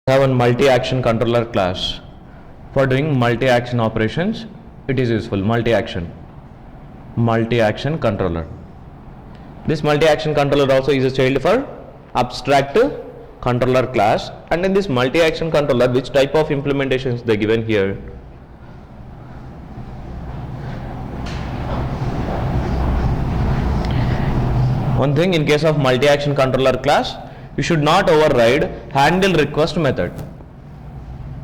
Have a multi-action controller class. For doing multi-action operations, it is useful. Multi-action controller. This multi-action controller also is a child for abstract controller class, and in this multi-action controller, which type of implementations they given here? One thing, in case of multi-action controller class, you should not override handle request method.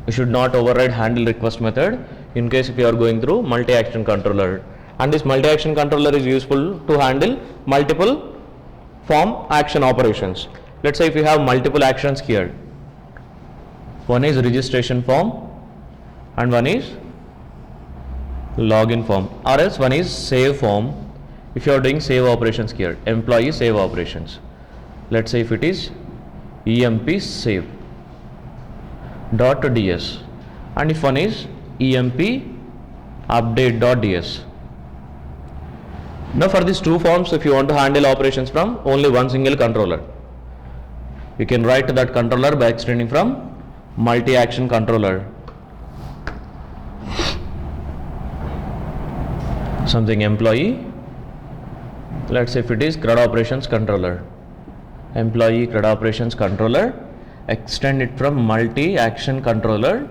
You should not override handle request method in case if you are going through multi-action controller. And this multi-action controller is useful to handle multiple form action operations. Let's say if you have multiple actions here. One is registration form and one is login form, or else one is save form. If you are doing save operations here, employee save operations. Let's say if it is emp save .ds, and if one is emp update.ds. Now for these two forms, if you want to handle operations from only one single controller, you can write that controller by extending from multi-action controller. Something employee, let's say if it is CRUD operations controller, employee CRUD operations controller, extend it from multi-action controller,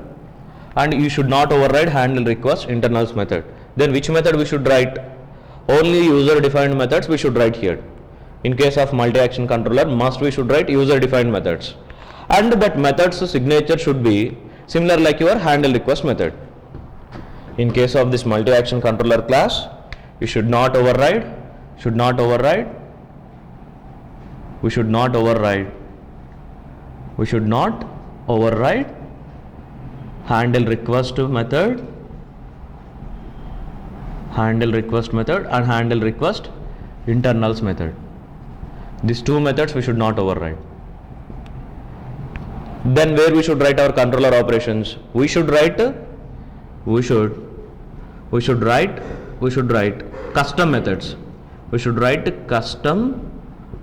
and you should not override handle request internals method. Then which method we should write? Only user defined methods we should write here. In case of multi-action controller, we should write user defined methods, and that method's signature should be similar like your handle request method. In case of this multi-action controller class, you should not override handle request method and handle request internals method. These two methods we should not override. Then where we should write our controller operations? We should write custom methods. We should write custom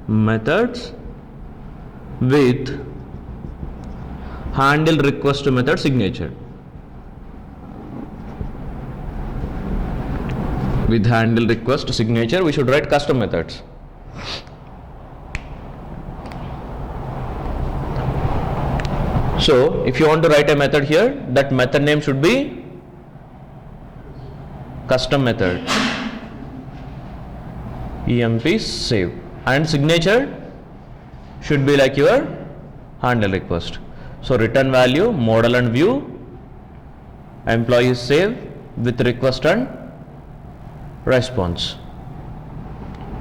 methods with handle request method signature. With handle request signature, we should write custom methods. So if you want to write a method here, that method name should be custom method emp save, and signature should be like your handle request. So return value model and view employee save with request and response,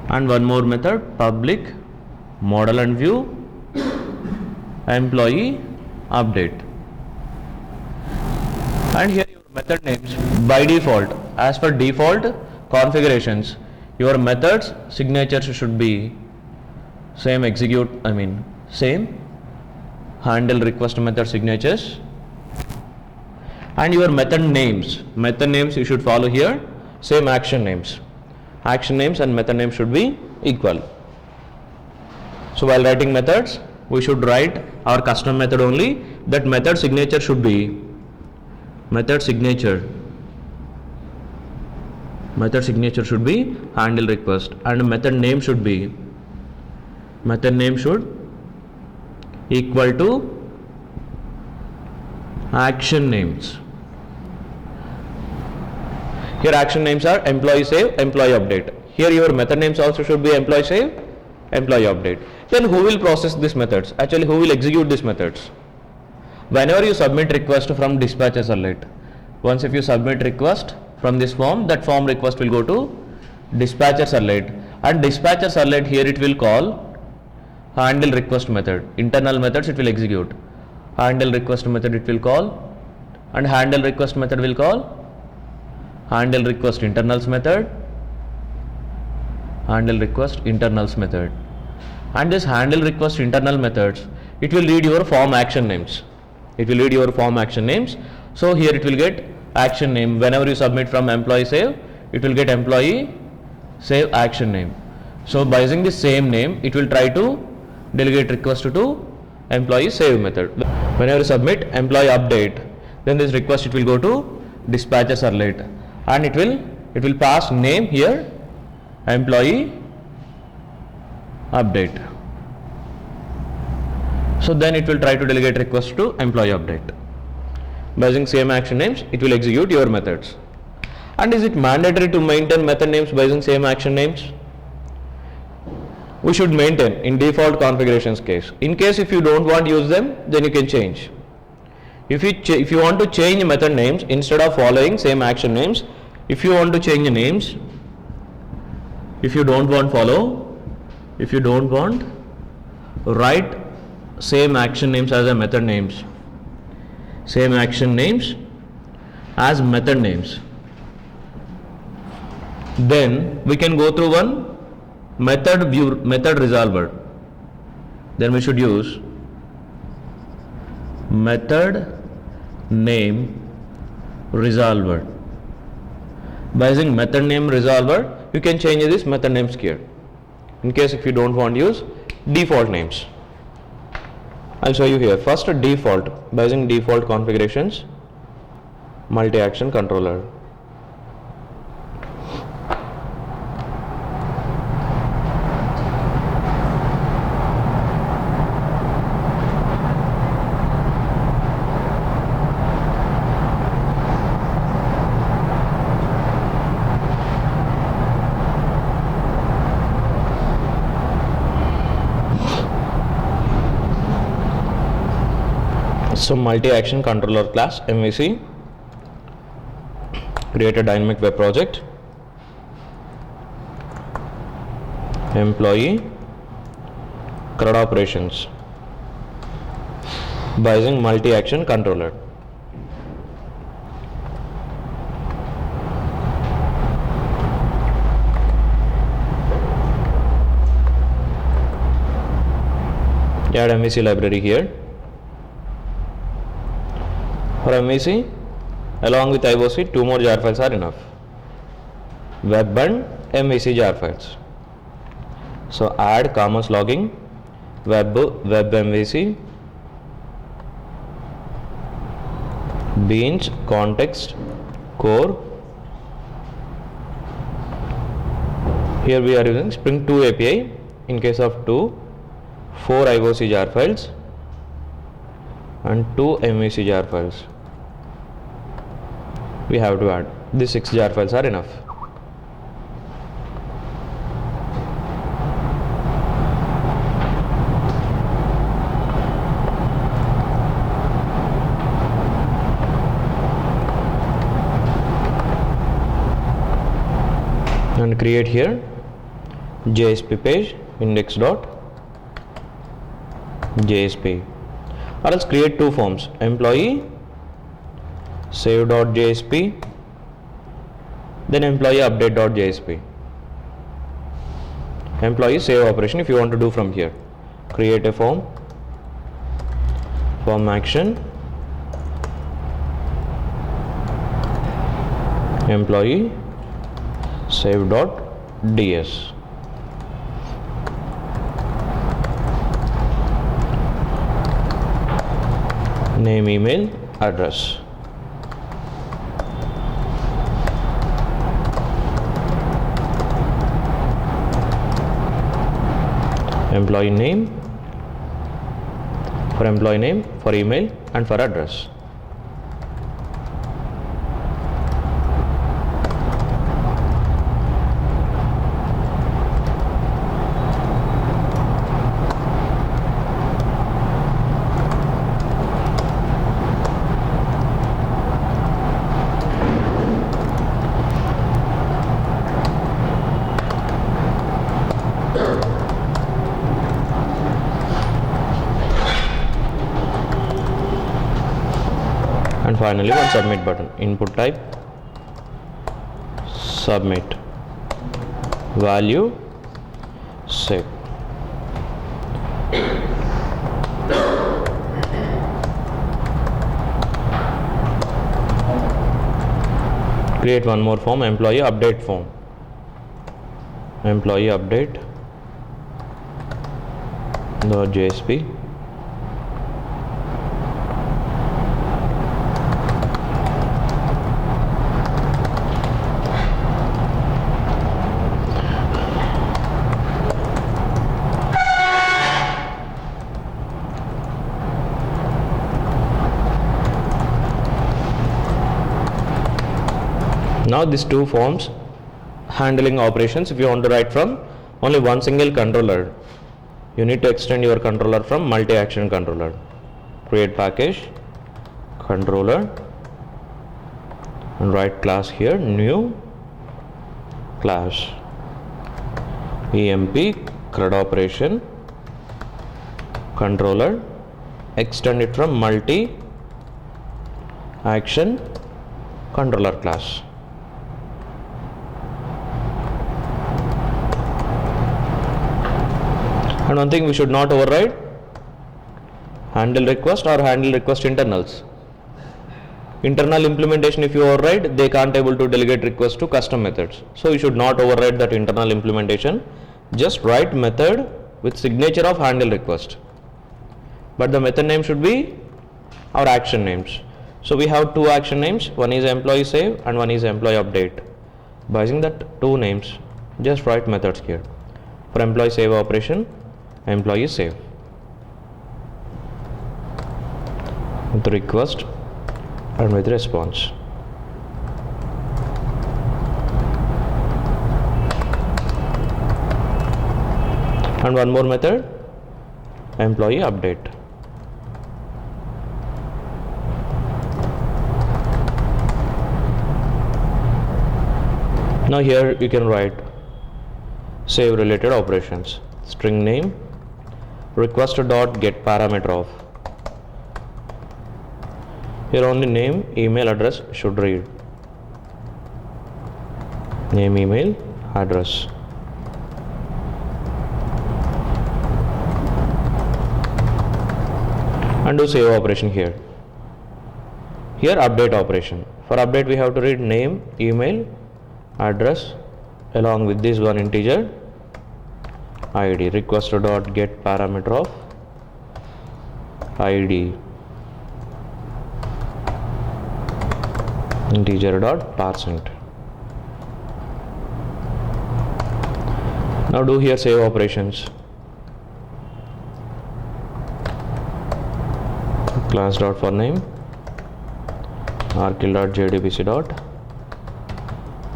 and one more method public model and view employee update. And here your method names by default, as per default configurations, your methods signatures should be same same handle request method signatures, and your method names you should follow here same action names and method names should be equal. So while writing methods, we should write our custom method only. That method signature should be handle request, and method name should equal to action names. Here action names are employee save, employee update. Here your method names also should be employee save, employee update. Then who will process these methods? Actually, who will execute these methods? Whenever you submit request from dispatcher servlet, once if you submit request from this form, that form request will go to dispatcher servlet, and dispatcher servlet here it will call handle request method. Internal methods it will execute. Handle request method it will call, and handle request method will call handle request internals method, and this handle request internal methods, it will read your form action names. So here it will get action name. Whenever you submit from employee save, it will get employee save action name. So by using the same name, it will try to delegate request to employee save method. Whenever you submit employee update, then this request it will go to dispatcher servlet, and it will pass name here, employee update. So then it will try to delegate request to employee update. By using same action names, it will execute your methods. And is it mandatory to maintain method names by using same action names? We should maintain in default configurations case. In case if you don't want to use them, then you can change. If you want to change method names instead of following same action names, if you want to change the names, if you don't want write same action names as a method names, same action names as method names, then we can go through one method resolver. Then we should use method name resolver. By using method name resolver, you can change this method names here. In case if you don't want to use default names, I'll show you here. First, default. By using default configurations, multi-action controller. So multi-action controller class MVC, create a dynamic web project, employee CRUD operations by using multi-action controller. Add MVC library here. For MVC, along with IOC, 2 more jar files are enough. Web and MVC jar files. So add commerce logging, web MVC, beans, context, core. Here we are using Spring 2 API. In case of 2, 4 IOC jar files and 2 MVC jar files. We have to add. These 6 jar files are enough. And create here JSP page index.jsp, or else create 2 forms, employee save.jsp, then employee update.jsp. Employee save operation if you want to do from here. Create a form action, employee save.ds. Name, email, address. Employee name, for employee name, for email and for address. And finally one submit button. Input type submit, value save. Create one more form, employee update form, employee update .jsp. Now these two forms handling operations. If you want to write from only one single controller, you need to extend your controller from multi-action controller. Create package controller and write class here, new class emp CRUD operation controller, extend it from multi-action controller class. And one thing we should not override, handle request or handle request internals. Internal implementation, if you override, they can't able to delegate request to custom methods. So you should not override that internal implementation. Just write method with signature of handle request. But the method name should be our action names. So we have two action names. One is employee save and one is employee update. By using that two names, just write methods here. For employee save operation, employee save with request and with response. And one more method, employee update. Now here you can write save related operations, string name, request dot get parameter of. Here only name, email address should read. Name, email, address. And do save operation here. Here update operation. For update we have to read name, email, address along with this one integer id, request dot get parameter of id, integer dot %. Now do here save operations. Class dot for name, rkill dot jdbc dot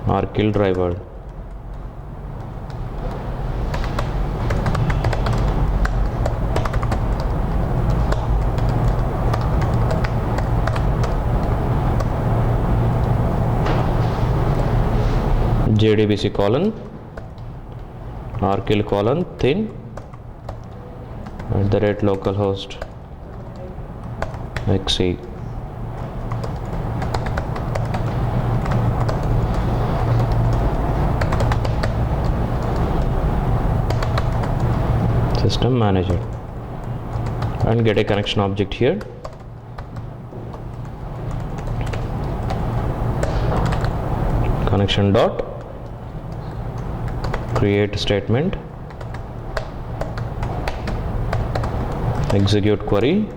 rkill driver. JDBC colon rkill colon thin @ localhost xc. System manager and get a connection object here. Connection dot create statement, execute query,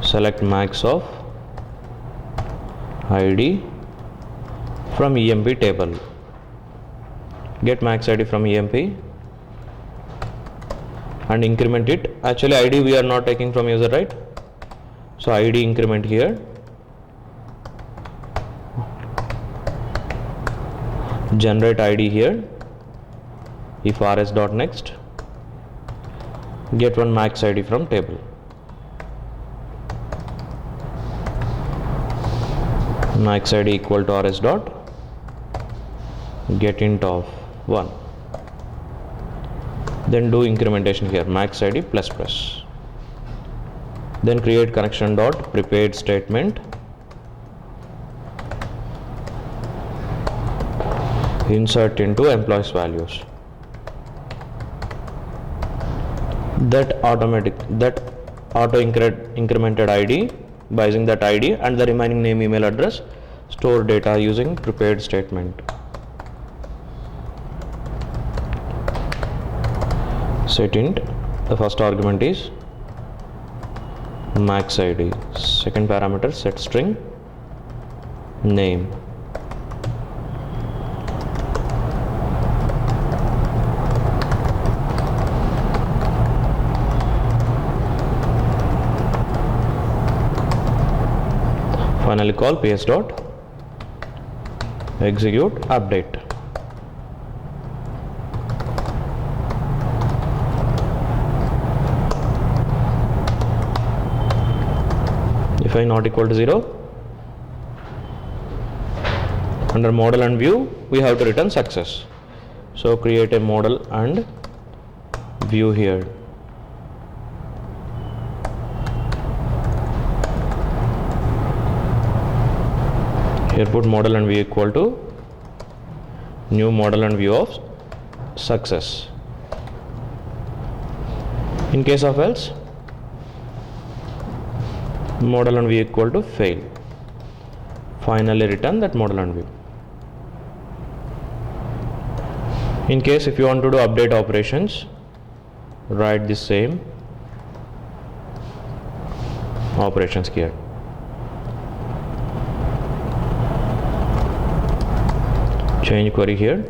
select max of id from emp table, get max id from emp and increment it. Actually id we are not taking from user, right? So id increment here, generate id here, if rs dot next, get one max id from table. Max id equal to rs dot get int of 1. Then do incrementation here, max id plus plus. Then create connection dot prepared statement, insert into employees values. That auto incremented id, by using that id and the remaining name, email address, store data using prepared statement. Set int, the first argument is max id, second parameter set string name. Finally call ps dot execute update. If I not equal to 0, under model and view we have to return success. So create a model and view here. Here put model and view equal to new model and view of success. In case of else, model and view equal to fail. Finally return that model and view. In case if you want to do update operations, write the same operations here. Change query here.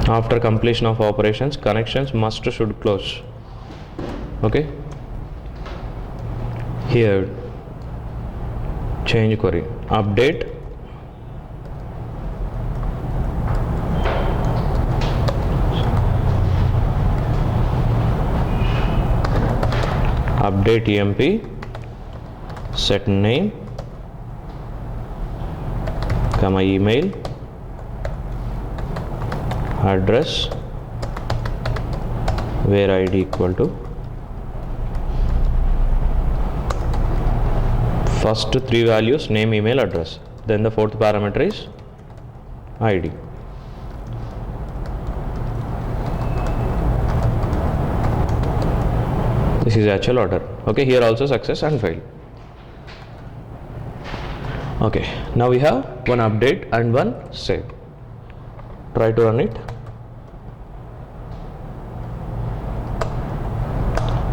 After completion of operations, connections must should close. Okay. Here change query, update EMP, set name, comma email, address, where ID equal to first 3 values, name, email, address. Then the fourth parameter is ID. This is actual order. Okay, here also success and fail. Okay, now we have one update and one save. Try to run it.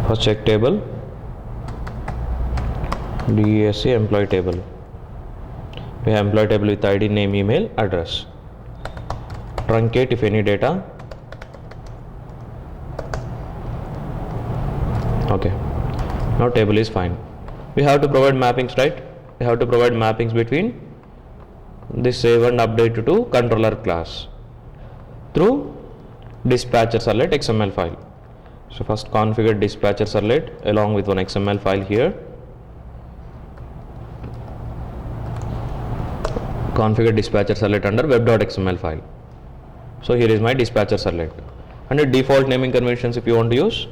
First check table, DESC employee table. We have employee table with ID, name, email, address. Truncate if any data. Okay, now table is fine. We have to provide mappings, right? We have to provide mappings between this save and update to controller class through dispatcher servlet XML file. So first configure dispatcher servlet along with one XML file here. Configure dispatcher servlet under web.xml file. So here is my dispatcher servlet. Under default naming conventions, if you want to use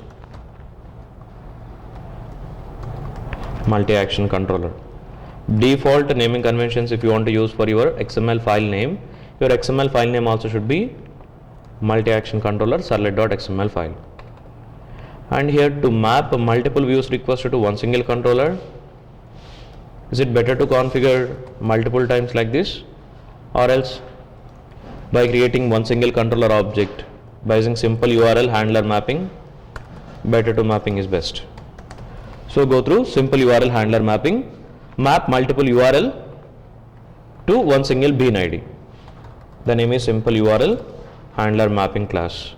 MultiActionController. Default naming conventions if you want to use for your XML file name, your XML file name also should be MultiActionController servlet.xml file. And here to map multiple views request to one single controller, is it better to configure multiple times like this, or else by creating one single controller object by using simple URL handler mapping? Better to mapping is best. So go through simple URL handler mapping, map multiple URL to one single bean ID. The name is simple URL handler mapping class.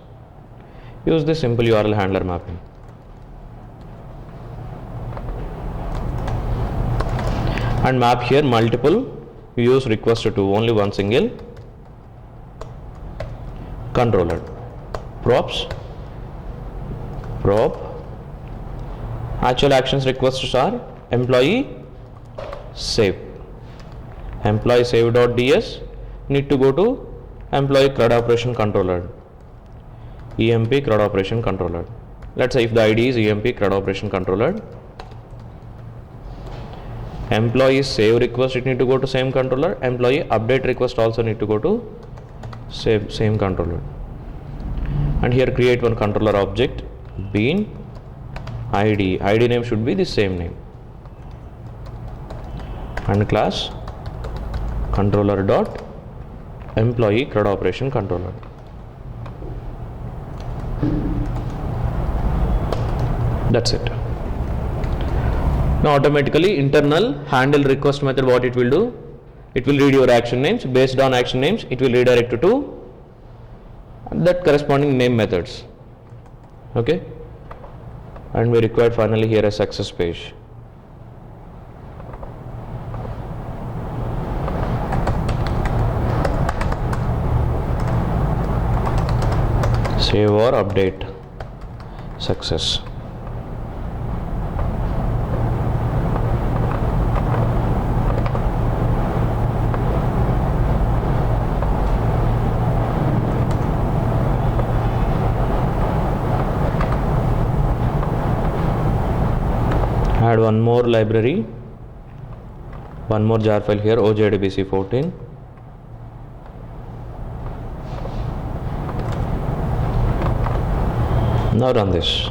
Use this simple URL handler mapping. And map here multiple views request to only one single controller. Props, prop, actual actions requests are employee save. Employee save.ds need to go to employee CRUD operation controller. EMP CRUD operation controller. Let's say if the ID is EMP CRUD operation controller. Employee save request, it need to go to same controller. Employee update request also need to go to same controller. And here create one controller object, bean ID. ID name should be the same name. And class controller dot employee CRUD operation controller. That's it. Now automatically internal handle request method, what it will do, it will read your action names. Based on action names, it will redirect to that corresponding name methods. Okay, and we require finally here a success page. Save or update success. Add one more library, one more jar file here, JDBC 14. Now run this.